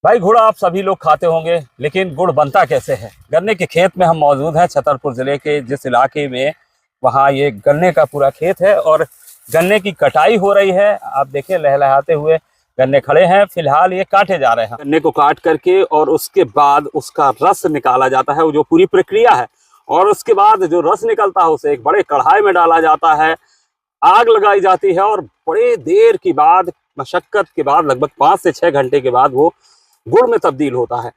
भाई गुड़ आप सभी लोग खाते होंगे, लेकिन गुड़ बनता कैसे है। गन्ने के खेत में हम मौजूद हैं छतरपुर जिले के जिस इलाके में, वहाँ ये गन्ने का पूरा खेत है और गन्ने की कटाई हो रही है। आप देखिए लहलहाते हुए गन्ने खड़े हैं। फिलहाल ये काटे जा रहे हैं। गन्ने को काट करके और उसके बाद उसका रस निकाला जाता है, वो जो पूरी प्रक्रिया है। और उसके बाद जो रस निकलता है उसे एक बड़े कढ़ाई में डाला जाता है, आग लगाई जाती है और बड़े देर के बाद, मशक्कत के बाद, लगभग 5 से 6 घंटे के बाद वो गुड़ में तब्दील होता है,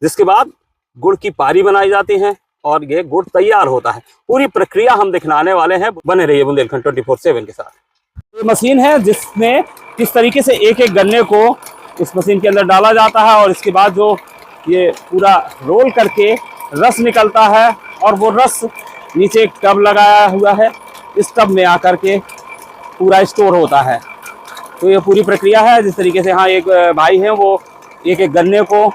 जिसके बाद गुड़ की पारी बनाई जाती है और ये गुड़ तैयार होता है। पूरी प्रक्रिया हम दिखलाने वाले हैं। बने रहिए बुंदेलखंड 24/7 के साथ। ये मशीन है जिसमें किस तरीके से एक एक गन्ने को इस मशीन के अंदर डाला जाता है और इसके बाद जो ये पूरा रोल करके रस निकलता है और वो रस नीचे एक टब लगाया हुआ है, इस टब में आकर के पूरा स्टोर होता है। तो ये पूरी प्रक्रिया है जिस तरीके से, हाँ एक भाई हैं वो एक एक गन्ने को,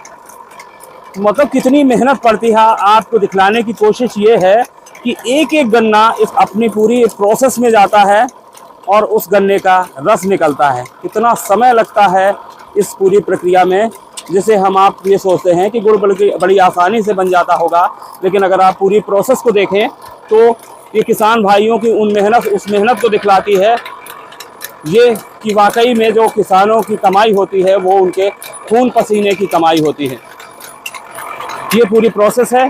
मतलब कितनी मेहनत पड़ती है आपको दिखलाने की कोशिश ये है कि एक एक गन्ना इस अपनी पूरी प्रोसेस में जाता है और उस गन्ने का रस निकलता है। कितना समय लगता है इस पूरी प्रक्रिया में, जिसे हम आप ये सोचते हैं कि गुड़ बड़ी आसानी से बन जाता होगा, लेकिन अगर आप पूरी प्रोसेस को देखें तो ये किसान भाइयों की उस मेहनत को दिखलाती है ये कि वाकई में जो किसानों की कमाई होती है वो उनके खून पसीने की कमाई होती है। ये पूरी प्रोसेस है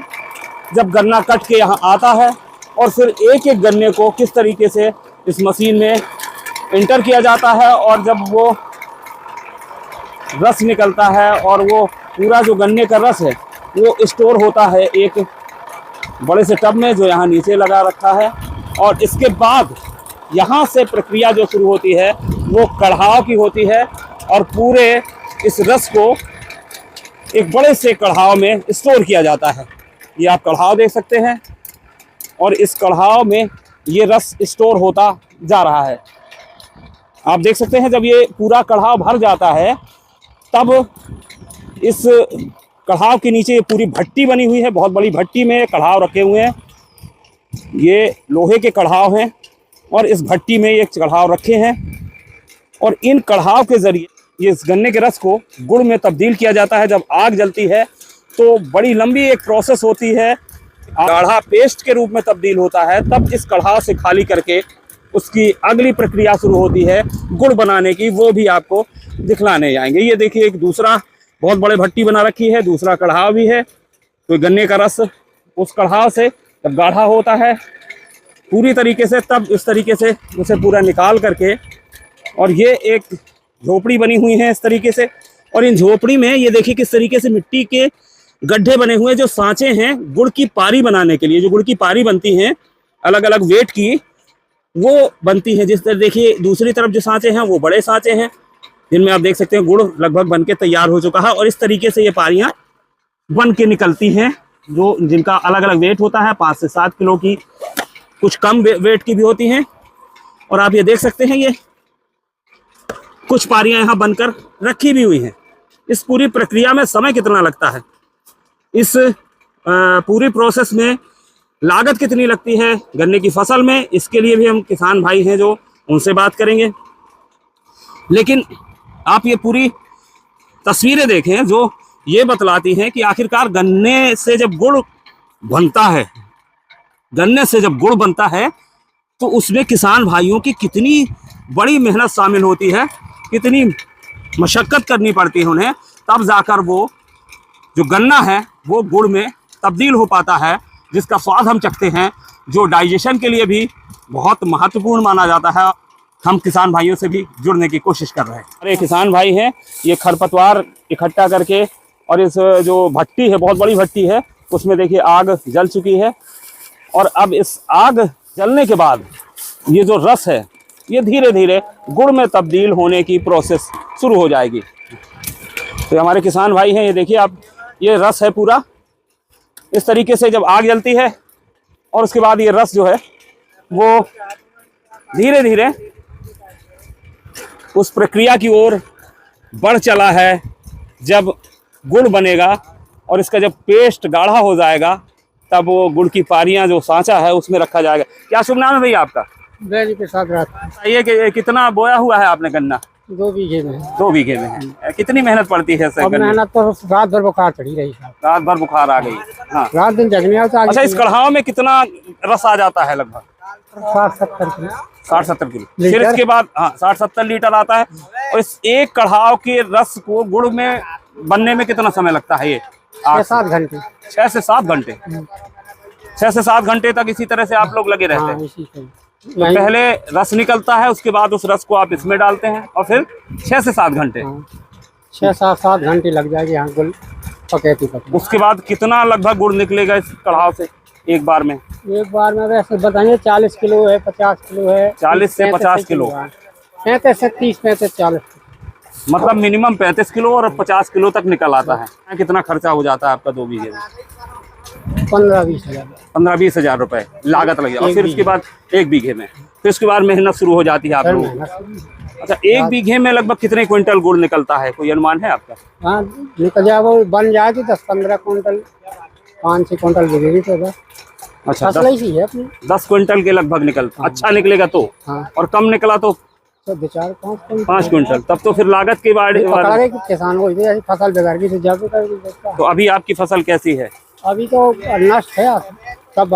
जब गन्ना कट के यहाँ आता है और फिर एक एक गन्ने को किस तरीके से इस मशीन में इंटर किया जाता है और जब वो रस निकलता है और वो पूरा जो गन्ने का रस है वो स्टोर होता है एक बड़े से टब में जो यहाँ नीचे लगा रखा है। और इसके बाद यहाँ से प्रक्रिया जो शुरू होती है वो कढ़ाव की होती है और पूरे इस रस को एक बड़े से कढ़ाव में स्टोर किया जाता है। ये आप कढ़ाव देख सकते हैं और इस कढ़ाव में ये रस स्टोर होता जा रहा है। आप देख सकते हैं जब ये पूरा कढ़ाव भर जाता है तब इस कढ़ाव के नीचे पूरी भट्टी बनी हुई है। बहुत बड़ी भट्टी में कढ़ाव रखे हुए हैं। ये लोहे के कढ़ाव हैं और इस भट्टी में ये कढ़ाव रखे हैं और इन कढ़ाव के ज़रिए ये इस गन्ने के रस को गुड़ में तब्दील किया जाता है। जब आग जलती है तो बड़ी लंबी एक प्रोसेस होती है, गाढ़ा पेस्ट के रूप में तब्दील होता है। तब इस कढ़ाव से खाली करके उसकी अगली प्रक्रिया शुरू होती है गुड़ बनाने की, वो भी आपको दिखलाने जाएंगे। ये देखिए एक दूसरा बहुत बड़े भट्टी बना रखी है, दूसरा कढ़ाव भी है। तो गन्ने का रस उस कढ़ाव से जब गाढ़ा होता है पूरी तरीके से, तब इस तरीके से उसे पूरा निकाल करके, और ये एक झोपड़ी बनी हुई है इस तरीके से। और इन झोपड़ी में ये देखिए किस तरीके से मिट्टी के गड्ढे बने हुए हैं, जो सांचे हैं गुड़ की पारी बनाने के लिए। जो गुड़ की पारी बनती हैं अलग अलग वेट की, वो बनती है। जिस तरह देखिए दूसरी तरफ जो सांचे हैं वो बड़े सांचे हैं जिनमें आप देख सकते हैं गुड़ लगभग बन के तैयार हो चुका है। और इस तरीके से ये पारियां बन के निकलती हैं, जो जिनका अलग अलग वेट होता है, 5 से 7 किलो की, कुछ कम वेट की भी होती हैं। और आप ये देख सकते हैं ये कुछ पारियां यहाँ बनकर रखी भी हुई हैं। इस पूरी प्रक्रिया में समय कितना लगता है, इस पूरी प्रोसेस में लागत कितनी लगती है गन्ने की फसल में, इसके लिए भी हम किसान भाई हैं जो उनसे बात करेंगे। लेकिन आप ये पूरी तस्वीरें देखें जो ये बतलाती हैं कि आखिरकार गन्ने से जब गुड़ बनता है, गन्ने से जब गुड़ बनता है तो उसमें किसान भाइयों की कितनी बड़ी मेहनत शामिल होती है, कितनी मशक्क़त करनी पड़ती है उन्हें, तब जाकर वो जो गन्ना है वो गुड़ में तब्दील हो पाता है, जिसका स्वाद हम चखते हैं, जो डाइजेशन के लिए भी बहुत महत्वपूर्ण माना जाता है। हम किसान भाइयों से भी जुड़ने की कोशिश कर रहे हैं। अरे किसान भाई हैं, ये खरपतवार इकट्ठा करके, और इस जो भट्टी है, बहुत बड़ी भट्टी है, उसमें देखिए आग जल चुकी है। और अब इस आग जलने के बाद ये जो रस है ये धीरे धीरे गुड़ में तब्दील होने की प्रोसेस शुरू हो जाएगी। तो हमारे किसान भाई हैं, ये देखिए आप, ये रस है पूरा इस तरीके से जब आग जलती है और उसके बाद ये रस जो है वो धीरे धीरे उस प्रक्रिया की ओर बढ़ चला है। जब गुड़ बनेगा और इसका जब पेस्ट गाढ़ा हो जाएगा तब वो गुड़ की पारियां जो सांचा है उसमें रखा जाएगा। क्या शुभ नाम है भैया आपका? जी प्रसाद रात। बताइए कि कितना बोया हुआ है आपने गन्ना? 2 बीघे में है। 2 बीघे में है। कितनी मेहनत पड़ती है अब मेहनत तो रात भर बुखार चढ़ी रही साहब, रात भर बुखार आ गई। हाँ। रात दिन जगने आता। अच्छा, इस कढ़ाव में कितना रस आ जाता है? लगभग 60-70 किलो। 60-70 किलो। फिर इसके बाद 60-70 लीटर आता है। और इस एक कढ़ाव के रस को गुड़ में बनने में कितना समय लगता है? ये 6-7 घंटे। 6 से 7 घंटे। 6 से 7 घंटे तक इसी तरह से आप लोग लगे रहते हैं। इसी से तो पहले रस निकलता है, उसके बाद उस रस को आप इसमें डालते हैं और फिर 6 से 7 घंटे। 6-7 घंटे लग जाएगी यहाँ गुड़ पके। उसके बाद कितना लगभग गुड़ निकलेगा इस कढ़ाव से एक बार में? एक बार में वैसे बताइए 40 किलो है, 50 किलो है। 40 से 50 किलो। 35 से 30, 35, 40। मतलब मिनिमम 35 किलो और 50 किलो तक निकल आता है। कितना खर्चा हो जाता है आपका 2 बीघे में? 15-20 हजार। 15-20 हजार रुपए लागत लगी। और फिर उसके बाद 1 बीघे में, फिर उसके बाद मेहनत शुरू हो जाती है आप लोगों की। अच्छा, 1 बीघे में लगभग कितने क्विंटल गुड़ निकलता है? कोई अनुमान है आपका? हाँ, निकल जाए वो बन जाएगी 10-15 क्विंटल, 5-6 क्विंटल बिकेगी तो बस। अच्छा, फसल ऐसी है अपनी। 10 क्विंटल के लगभग निकलता। अच्छा निकलेगा तो? हाँ। और कम निकला तो 5 क्विंटल। तब तो फिर लागत के बाद किसान को फसल बिगड़ गई तो जब तो अभी आपकी फसल कैसी है? अभी तो नष्ट है, सब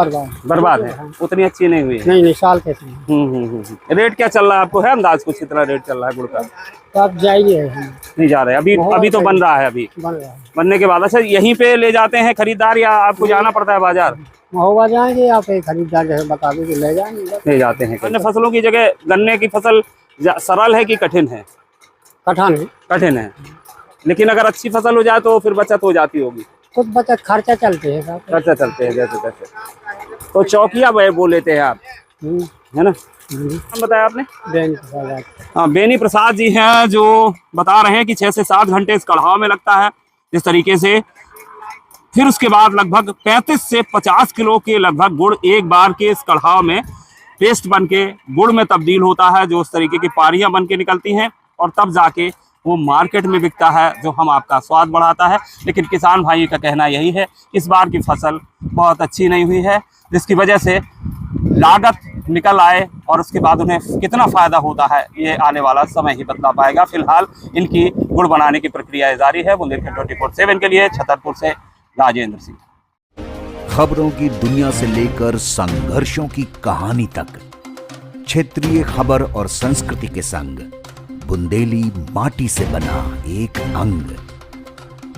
बर्बाद है। उतनी अच्छी नहीं हुई है। नहीं, साल कैसे। रेट क्या चल रहा है आपको? है अंदाज कुछ कितना रेट चल रहा है गुड़ का? तो आप जाइए। नहीं जा रहे अभी तो बन रहा है। अभी बन रहा है। बनने के बाद अच्छा यहीं पे ले जाते हैं खरीदार या आपको जाना पड़ता है बाजार? महोबा जाएंगे या फिर खरीदार जैसे बता देंगे ले जाएंगे। ले जाते हैं। अन्य फसलों की जगह गन्ने की फसल सरल है कि कठिन है? कठिन है। लेकिन अगर अच्छी फसल हो जाए तो फिर बचत हो जाती होगी। कुछ बचत खर्चा चलते हैं। खर्चा चलते हैं जैसे तैसे। तो चौकिया बोल लेते हैं आप, है ना? हम बताया आपने? हाँ, बेनी प्रसाद जी हैं जो बता रहे हैं कि 6 से 7 घंटे इस कढ़ाव में लगता है इस तरीके से। फिर उसके बाद लगभग 35 से 50 किलो के लगभग गुड़ एक बार के इस कढ़ाव में पेस्ट बन के गुड़ में तब्दील होता है, जो उस तरीके की पारियां बन के निकलती हैं और तब जाके वो मार्केट में बिकता है, जो हम आपका स्वाद बढ़ाता है। लेकिन किसान भाई का कहना यही है इस बार की फसल बहुत अच्छी नहीं हुई है, जिसकी वजह से लागत निकल आए और उसके बाद उन्हें कितना फ़ायदा होता है ये आने वाला समय ही बतला पाएगा। फिलहाल इनकी गुड़ बनाने की प्रक्रिया जारी है। बुंदेलखंड 24/7 के लिए छतरपुर से राजेंद्र सिंह। खबरों की दुनिया से लेकर संघर्षों की कहानी तक, क्षेत्रीय खबर और संस्कृति के संग बुंदेली माटी से बना एक अंग।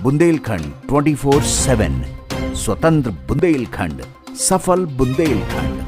बुंदेलखंड 24/7, स्वतंत्र बुंदेलखंड, सफल बुंदेलखंड।